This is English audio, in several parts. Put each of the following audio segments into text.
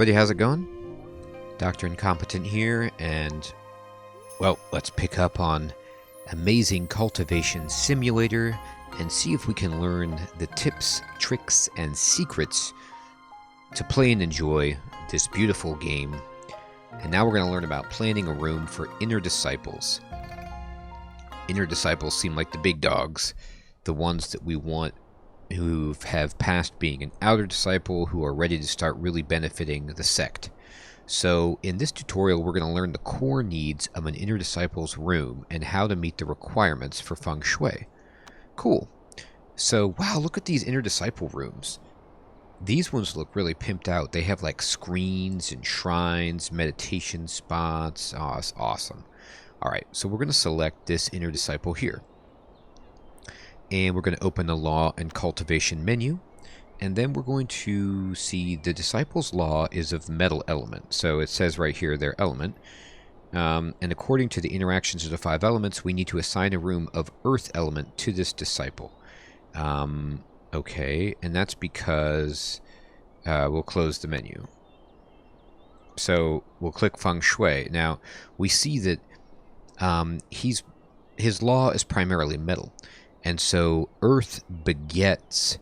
everybody, how's it going? Dr. Incompetent here, and, well, let's pick up on Amazing Cultivation Simulator and see if we can learn the tips, tricks, and secrets to play and enjoy this beautiful game. And now we're going to learn about planning a room for inner disciples. Inner disciples seem like the big dogs, the ones that we want who have passed being an outer disciple, who are ready to start really benefiting the sect. So in this tutorial, we're going to learn the core needs of an inner disciple's room and how to meet the requirements for feng shui. Cool. So, wow, look at these inner disciple rooms. These ones look really pimped out. They have like screens and shrines, meditation spots. Oh, it's awesome. All right, so we're going to select this inner disciple here. And we're going to open the Law and Cultivation menu. And then we're going to see the disciple's law is of metal element. So it says right here their element. And according to the interactions of the 5 elements, we need to assign a room of earth element to this disciple. Okay, and that's because we'll close the menu. So we'll click feng shui. Now we see that his law is primarily metal. And so earth begets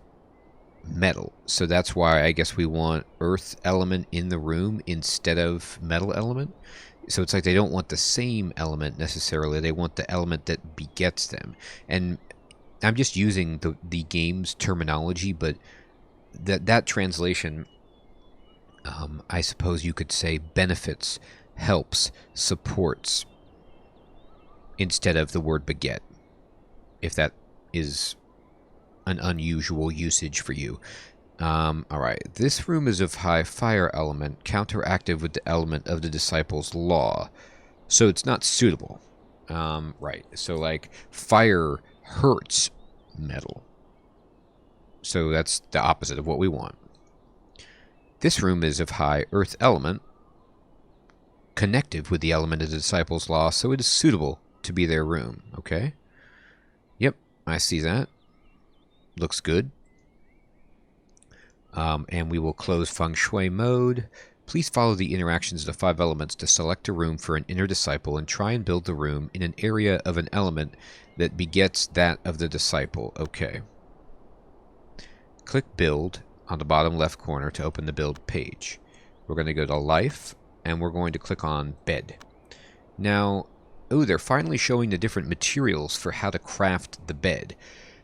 metal. So that's why I guess we want earth element in the room instead of metal element. So it's like they don't want the same element necessarily. They want the element that begets them. And I'm just using the game's terminology, but that translation, I suppose you could say, benefits, helps, supports, instead of the word beget, if that is an unusual usage for you. Alright, this room is of high fire element, counteractive with the element of the disciple's law. So it's not suitable. Right, so like fire hurts metal. So that's the opposite of what we want. This room is of high earth element, connective with the element of the disciple's law, so it is suitable to be their room. Okay? Yep, I see that. Looks good. And we will close feng shui mode. Please follow the interactions of the 5 elements to select a room for an inner disciple and try and build the room in an area of an element that begets that of the disciple. Okay. Click build on the bottom left corner to open the build page. We're going to go to life and we're going to click on bed. Now, oh, they're finally showing the different materials for how to craft the bed.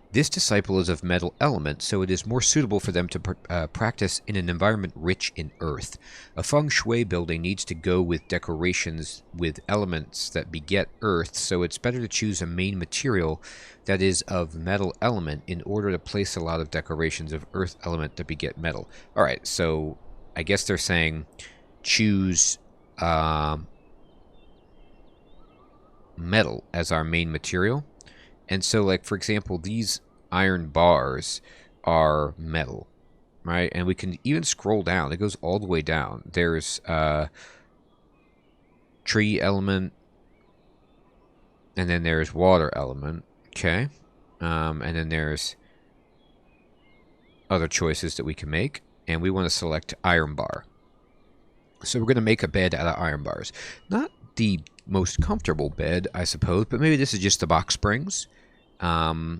This disciple is of metal element, so it is more suitable for them to practice in an environment rich in earth. A feng shui building needs to go with decorations with elements that beget earth, so it's better to choose a main material that is of metal element in order to place a lot of decorations of earth element that beget metal. Alright, so I guess they're saying choose metal as our main material. And so, like, for example, these iron bars are metal, right? And we can even scroll down. It goes all the way down. There's tree element, and then there's water element, okay? And then there's other choices that we can make. And we want to select iron bar. So we're going to make a bed out of iron bars. Not the most comfortable bed, I suppose, but maybe this is just the box springs. Now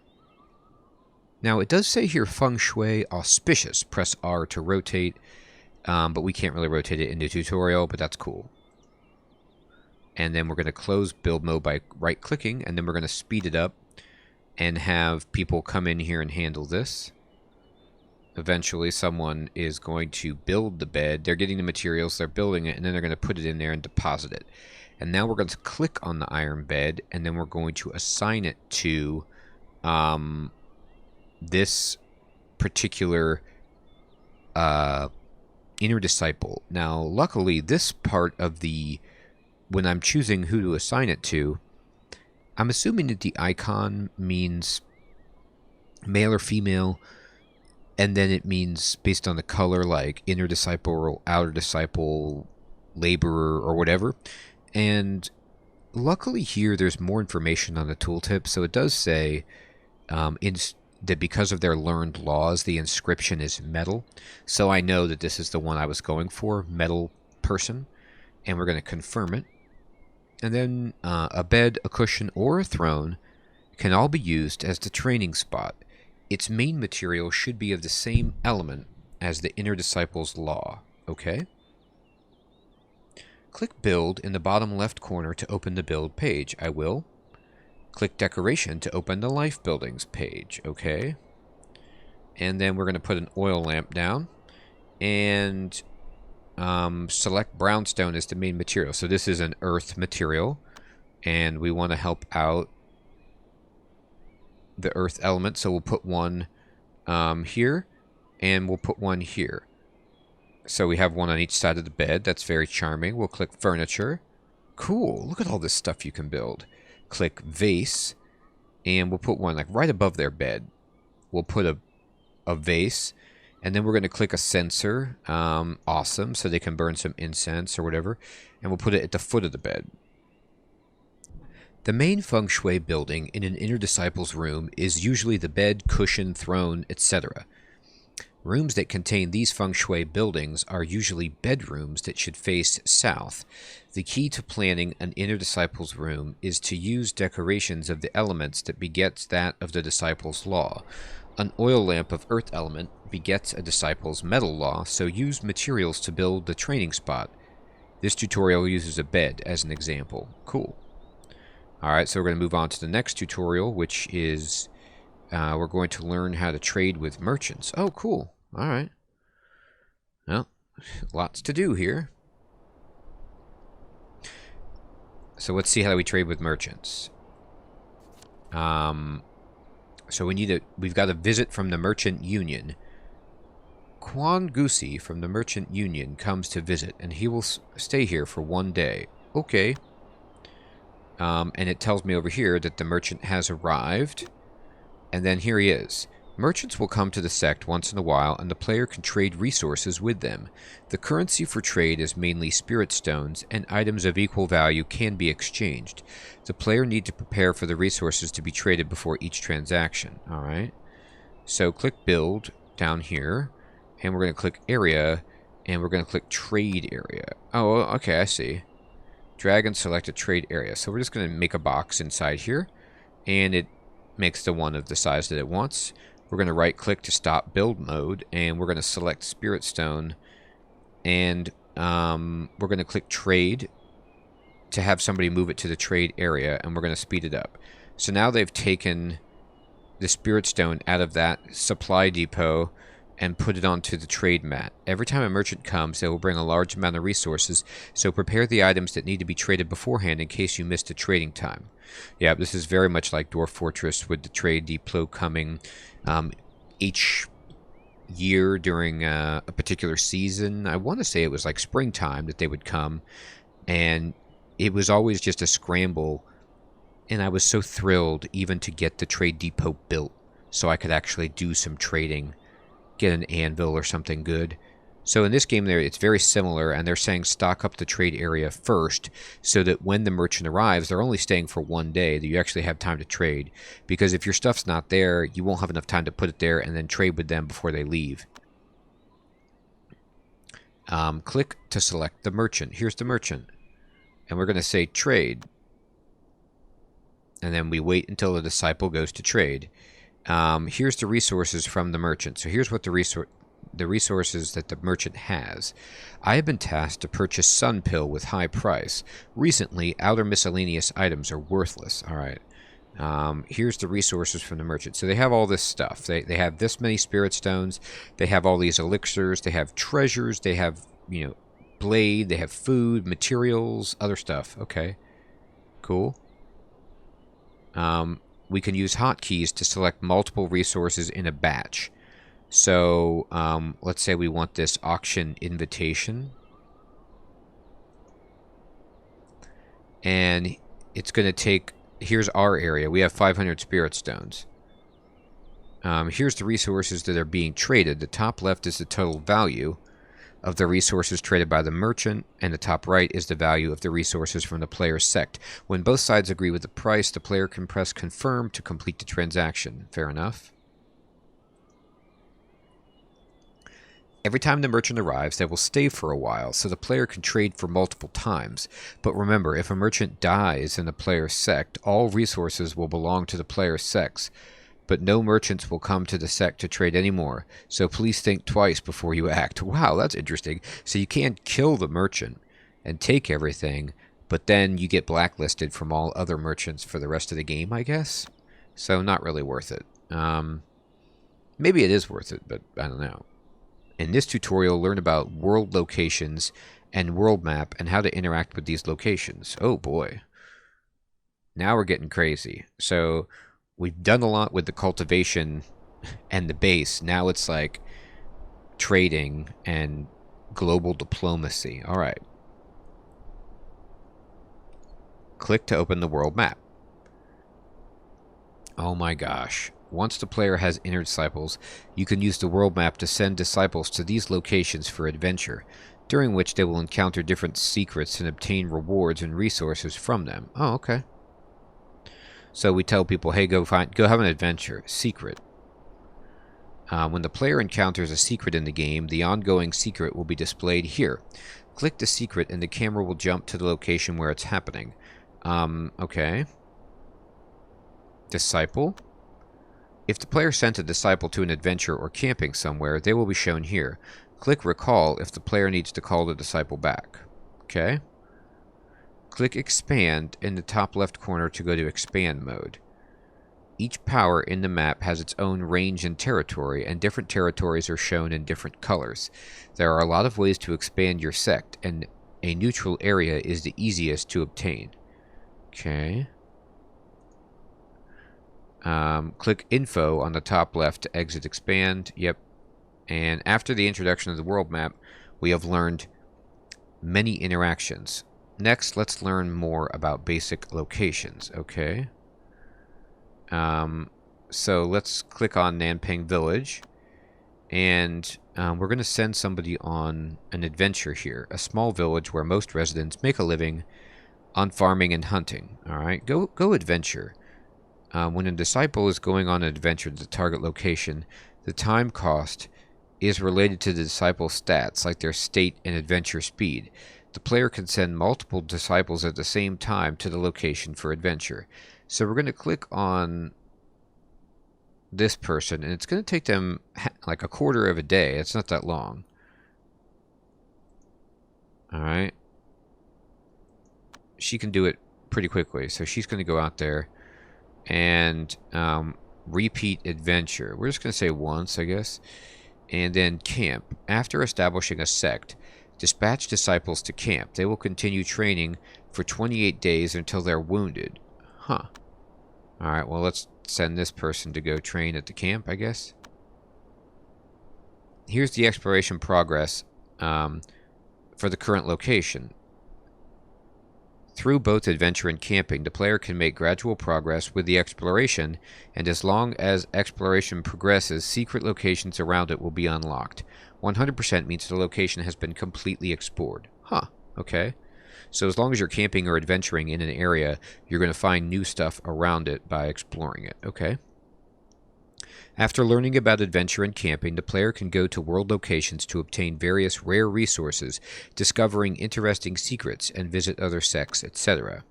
it does say here feng shui auspicious. Press R to rotate, but we can't really rotate it in the tutorial, but that's cool. And then we're going to close build mode by right clicking, and then we're going to speed it up and have people come in here and handle this. Eventually someone is going to build the bed. They're getting the materials, they're building it, and then they're going to put it in there and deposit it. And now we're going to click on the iron bed, and then we're going to assign it to this particular inner disciple. Now, luckily, this part of the, when I'm choosing who to assign it to, I'm assuming that the icon means male or female, and then it means based on the color, like inner disciple or outer disciple, laborer, or whatever. And luckily here there's more information on the tooltip, so it does say that because of their learned laws, the inscription is metal. So I know that this is the one I was going for, metal person. And we're going to confirm it. And then a bed, a cushion, or a throne can all be used as the training spot. Its main material should be of the same element as the Inner Disciple's Law. Okay? Click Build in the bottom left corner to open the Build page. I will. Click Decoration to open the Life Buildings page. Okay? And then we're going to put an oil lamp down. And select brownstone as the main material. So this is an earth material. And we want to help out the earth element. So we'll put one here. And we'll put one here. So we have one on each side of the bed. That's very charming. We'll click Furniture. Cool. Look at all this stuff you can build. Click Vase. And we'll put one like right above their bed. We'll put a vase. And then we're going to click a censer. Awesome. So they can burn some incense or whatever. And we'll put it at the foot of the bed. The main feng shui building in an Inner Disciple's room is usually the bed, cushion, throne, etc. Rooms that contain these feng shui buildings are usually bedrooms that should face south. The key to planning an Inner Disciple's room is to use decorations of the elements that begets that of the Disciple's Law. An oil lamp of earth element begets a Disciple's metal law, so use materials to build the training spot. This tutorial uses a bed as an example. Cool. Alright, so we're going to move on to the next tutorial, which is we're going to learn how to trade with merchants. Oh, cool. Alright. Well, lots to do here. So let's see how we trade with merchants. So we've got a visit from the Merchant Union. Quan Gusi from the Merchant Union comes to visit, and he will stay here for 1 day. Okay. And it tells me over here that the merchant has arrived. And then here he is. Merchants will come to the sect once in a while, and the player can trade resources with them. The currency for trade is mainly spirit stones, and items of equal value can be exchanged. The player needs to prepare for the resources to be traded before each transaction. Alright. So click Build down here, and we're going to click Area, and we're going to click Trade Area. Oh, okay, I see. Drag and select a trade area. So we're just going to make a box inside here, and it makes the one of the size that it wants. We're going to right click to stop build mode, and we're going to select Spirit Stone, and we're going to click Trade to have somebody move it to the trade area, and we're going to speed it up. So now they've taken the Spirit Stone out of that supply depot and put it onto the trade mat. Every time a merchant comes, they will bring a large amount of resources, so prepare the items that need to be traded beforehand in case you missed a trading time. Yeah, this is very much like Dwarf Fortress with the trade depot coming each year during a particular season. I want to say it was like springtime that they would come, and it was always just a scramble, and I was so thrilled even to get the trade depot built so I could actually do some trading, get an anvil or something good. So in this game there, it's very similar, and they're saying stock up the trade area first so that when the merchant arrives, they're only staying for 1 day, that you actually have time to trade. Because if your stuff's not there, you won't have enough time to put it there and then trade with them before they leave. Click to select the merchant. Here's the merchant. And we're going to say trade. And then we wait until the disciple goes to trade. Here's the resources from the merchant. So here's what the resources that the merchant has. I have been tasked to purchase Sun Pill with high price. Recently, outer miscellaneous items are worthless. Alright. Here's the resources from the merchant. So they have all this stuff. They have this many spirit stones. They have all these elixirs. They have treasures. They have, you know, blade. They have food, materials, other stuff. Okay. Cool. We can use hotkeys to select multiple resources in a batch. So, let's say we want this auction invitation. And it's going to take... Here's our area. We have 500 spirit stones. Here's the resources that are being traded. The top left is the total value of the resources traded by the merchant, and the top right is the value of the resources from the player's sect. When both sides agree with the price, the player can press confirm to complete the transaction. Fair enough. Every time the merchant arrives, they will stay for a while, so the player can trade for multiple times. But remember, if a merchant dies in the player's sect, all resources will belong to the player's sects, but no merchants will come to the sect to trade anymore, so please think twice before you act. Wow, that's interesting. So you can't kill the merchant and take everything, but then you get blacklisted from all other merchants for the rest of the game, I guess? So not really worth it. Maybe it is worth it, but I don't know. In this tutorial, learn about world locations and world map and how to interact with these locations. Oh boy. Now we're getting crazy. So we've done a lot with the cultivation and the base. Now it's like trading and global diplomacy. All right. Click to open the world map. Oh my gosh. Once the player has entered disciples, you can use the world map to send disciples to these locations for adventure, during which they will encounter different secrets and obtain rewards and resources from them. Oh, okay. So we tell people, hey, go have an adventure. Secret. When the player encounters a secret in the game, the ongoing secret will be displayed here. Click the secret and the camera will jump to the location where it's happening. Okay. Disciple. If the player sent a disciple to an adventure or camping somewhere, they will be shown here. Click Recall if the player needs to call the disciple back. Okay. Click Expand in the top left corner to go to Expand mode. Each power in the map has its own range and territory, and different territories are shown in different colors. There are a lot of ways to expand your sect, and a neutral area is the easiest to obtain. Okay. Click Info on the top left to exit Expand. Yep. And after the introduction of the world map, we have learned many interactions. Next, let's learn more about basic locations. Okay. So let's click on Nanping Village. And we're going to send somebody on an adventure here. A small village where most residents make a living on farming and hunting. Alright, go adventure. When a disciple is going on an adventure to the target location, the time cost is related to the disciple's stats, like their state and adventure speed. The player can send multiple disciples at the same time to the location for adventure. So we're going to click on this person, and it's going to take them like a quarter of a day. It's not that long. Alright. She can do it pretty quickly, so she's going to go out there and repeat adventure. We're just going to say once, I guess. And then camp. After establishing a sect, dispatch disciples to camp. They will continue training for 28 days until they're wounded. Huh. Alright, well, let's send this person to go train at the camp, I guess. Here's the exploration progress for the current location. Through both adventure and camping, the player can make gradual progress with the exploration, and as long as exploration progresses, secret locations around it will be unlocked. 100% means the location has been completely explored. Huh, okay. So as long as you're camping or adventuring in an area, you're going to find new stuff around it by exploring it. Okay. After learning about adventure and camping, the player can go to world locations to obtain various rare resources, discovering interesting secrets, and visit other sects, etc.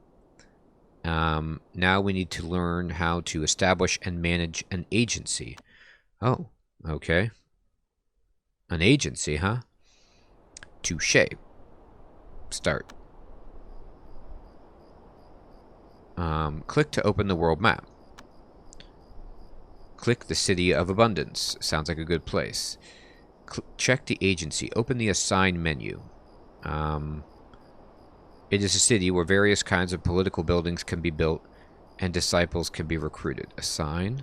Now we need to learn how to establish and manage an agency. Oh, okay. An agency, huh? Touché. Start. Click to open the world map. Click the City of Abundance. Sounds like a good place. Check the agency. Open the Assign menu. It is a city where various kinds of political buildings can be built and disciples can be recruited. Assign.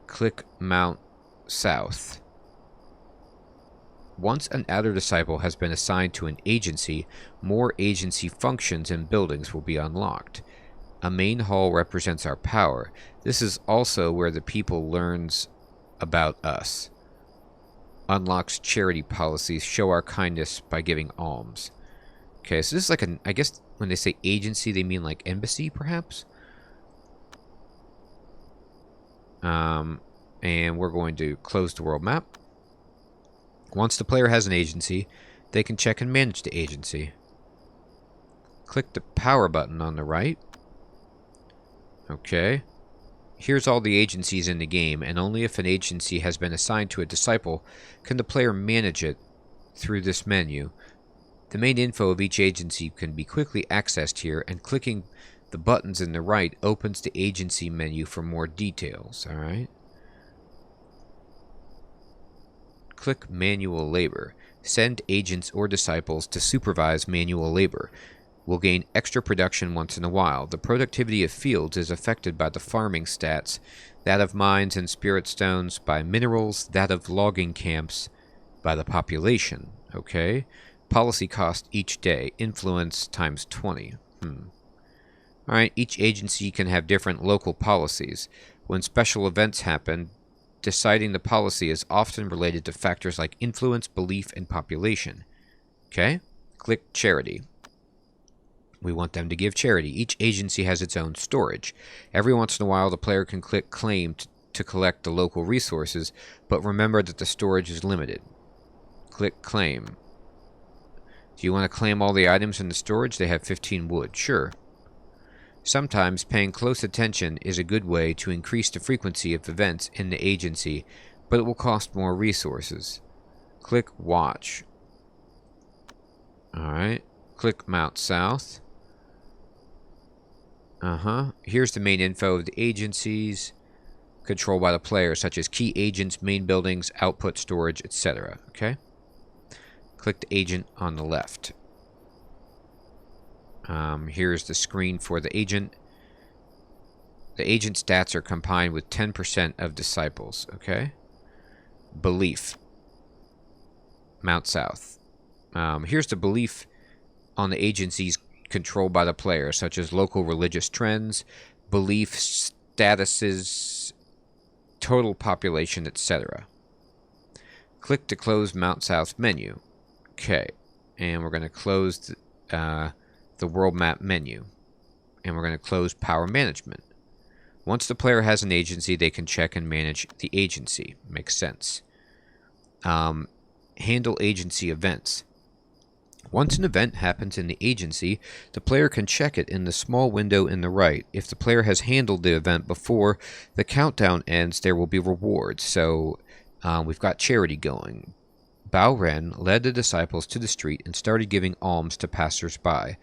Click Mount South. Once an outer disciple has been assigned to an agency, more agency functions and buildings will be unlocked. A main hall represents our power. This is also where the people learns about us. Unlocks charity policies, show our kindness by giving alms. Okay, so this is like an, I guess when they say agency, they mean like embassy, perhaps? And we're going to close the world map. Once the player has an agency, they can check and manage the agency. Click the power button on the right. Okay. Here's all the agencies in the game, and only if an agency has been assigned to a disciple can the player manage it through this menu. The main info of each agency can be quickly accessed here, and clicking the buttons in the right opens the agency menu for more details. Alright. Click manual labor. Send agents or disciples to supervise manual labor. Will gain extra production once in a while. The productivity of fields is affected by the farming stats, that of mines and spirit stones by minerals, that of logging camps by the population. Okay. Policy cost each day. Influence times 20. Alright, each agency can have different local policies. When special events happen, deciding the policy is often related to factors like influence, belief, and population. Okay. Click charity. We want them to give charity. Each agency has its own storage. Every once in a while, the player can click claim to collect the local resources, but remember that the storage is limited. Click claim. Do you want to claim all the items in the storage? They have 15 wood. Sure. Sometimes paying close attention is a good way to increase the frequency of events in the agency, but it will cost more resources. Click watch. Alright. Click Mount South. Here's the main info of the agencies controlled by the player, such as key agents, main buildings, output storage, etc. Okay? Click the agent on the left. Here's the screen for the agent. The agent stats are combined with 10% of disciples. Okay? Belief. Mount South. Here's the belief on the agencies controlled by the player, such as local religious trends, belief statuses, total population, etc. Click to close Mount South menu. Okay, and we're going to close the world map menu, and we're going to close power management. Once the player has an agency, they can check and manage the agency. Makes sense. Handle agency events. Once an event happens in the agency, the player can check it in the small window in the right. If the player has handled the event before the countdown ends, there will be rewards. So we've got charity going. Bao Ren led the disciples to the street and started giving alms to passers-by.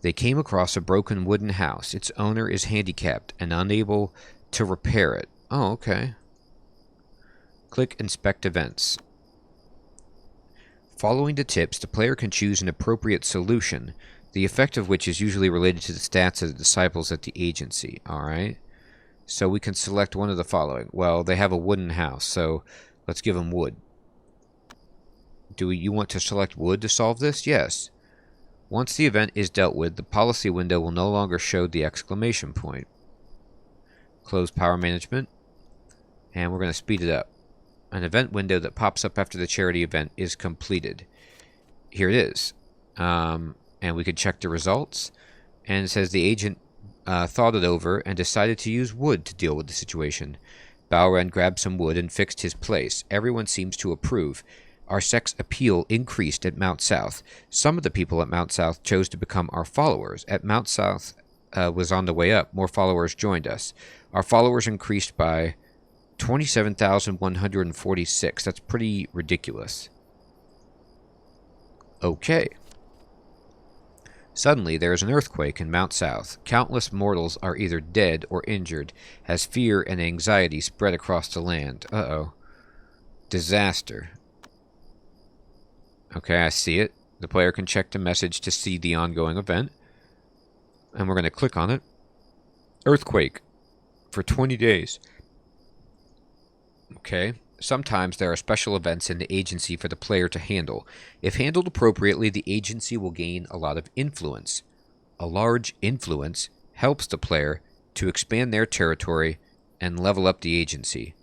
They came across a broken wooden house. Its owner is handicapped and unable to repair it. Oh, okay. Click Inspect Events. Following the tips, the player can choose an appropriate solution, the effect of which is usually related to the stats of the disciples at the agency. Alright? So we can select one of the following. Well, they have a wooden house, so let's give them wood. Do you want to select wood to solve this? Yes. Once the event is dealt with, the policy window will no longer show the exclamation point. Close power management, and we're going to speed it up. An event window that pops up after the charity event is completed. Here it is. And we can check the results. And it says the agent thought it over and decided to use wood to deal with the situation. Bao Ren grabbed some wood and fixed his place. Everyone seems to approve. Our sex appeal increased at Mount South. Some of the people at Mount South chose to become our followers. At Mount South was on the way up. More followers joined us. Our followers increased by 27,146. That's pretty ridiculous. Okay. Suddenly, there is an earthquake in Mount South. Countless mortals are either dead or injured, as fear and anxiety spread across the land. Uh-oh. Disaster. Okay, I see it. The player can check the message to see the ongoing event. And we're going to click on it. Earthquake. For 20 days. Okay. Sometimes there are special events in the agency for the player to handle. If handled appropriately, the agency will gain a lot of influence. A large influence helps the player to expand their territory and level up the agency.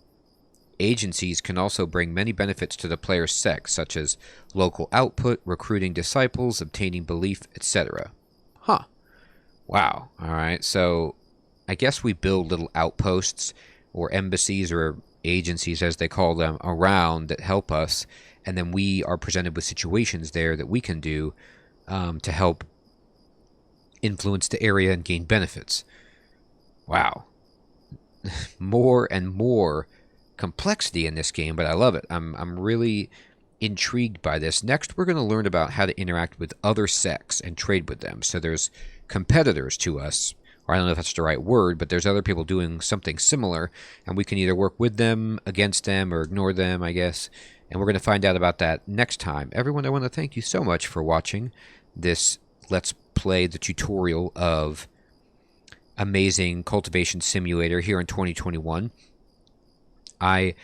Agencies can also bring many benefits to the player's sect, such as local output, recruiting disciples, obtaining belief, etc. Huh. Wow. Alright, so I guess we build little outposts or embassies or agencies, as they call them, around that help us, and then we are presented with situations there that we can do to help influence the area and gain benefits. Wow. More and more complexity in this game, but I love it. I'm really intrigued by this. Next, we're going to learn about how to interact with other sects and trade with them. So there's competitors to us, or I don't know if that's the right word, but there's other people doing something similar, and we can either work with them, against them, or ignore them, I guess. And we're going to find out about that next time. Everyone, I want to thank you so much for watching this Let's Play, the tutorial of Amazing Cultivation Simulator here in 2021. I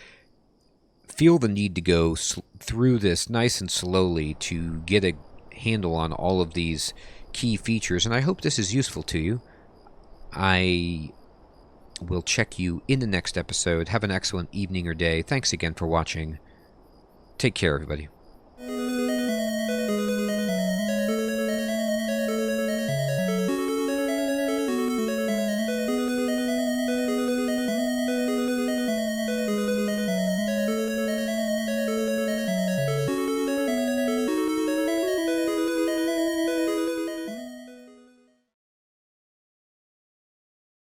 feel the need to go through this nice and slowly to get a handle on all of these key features, and I hope this is useful to you. I will check you in the next episode. Have an excellent evening or day. Thanks again for watching. Take care, everybody.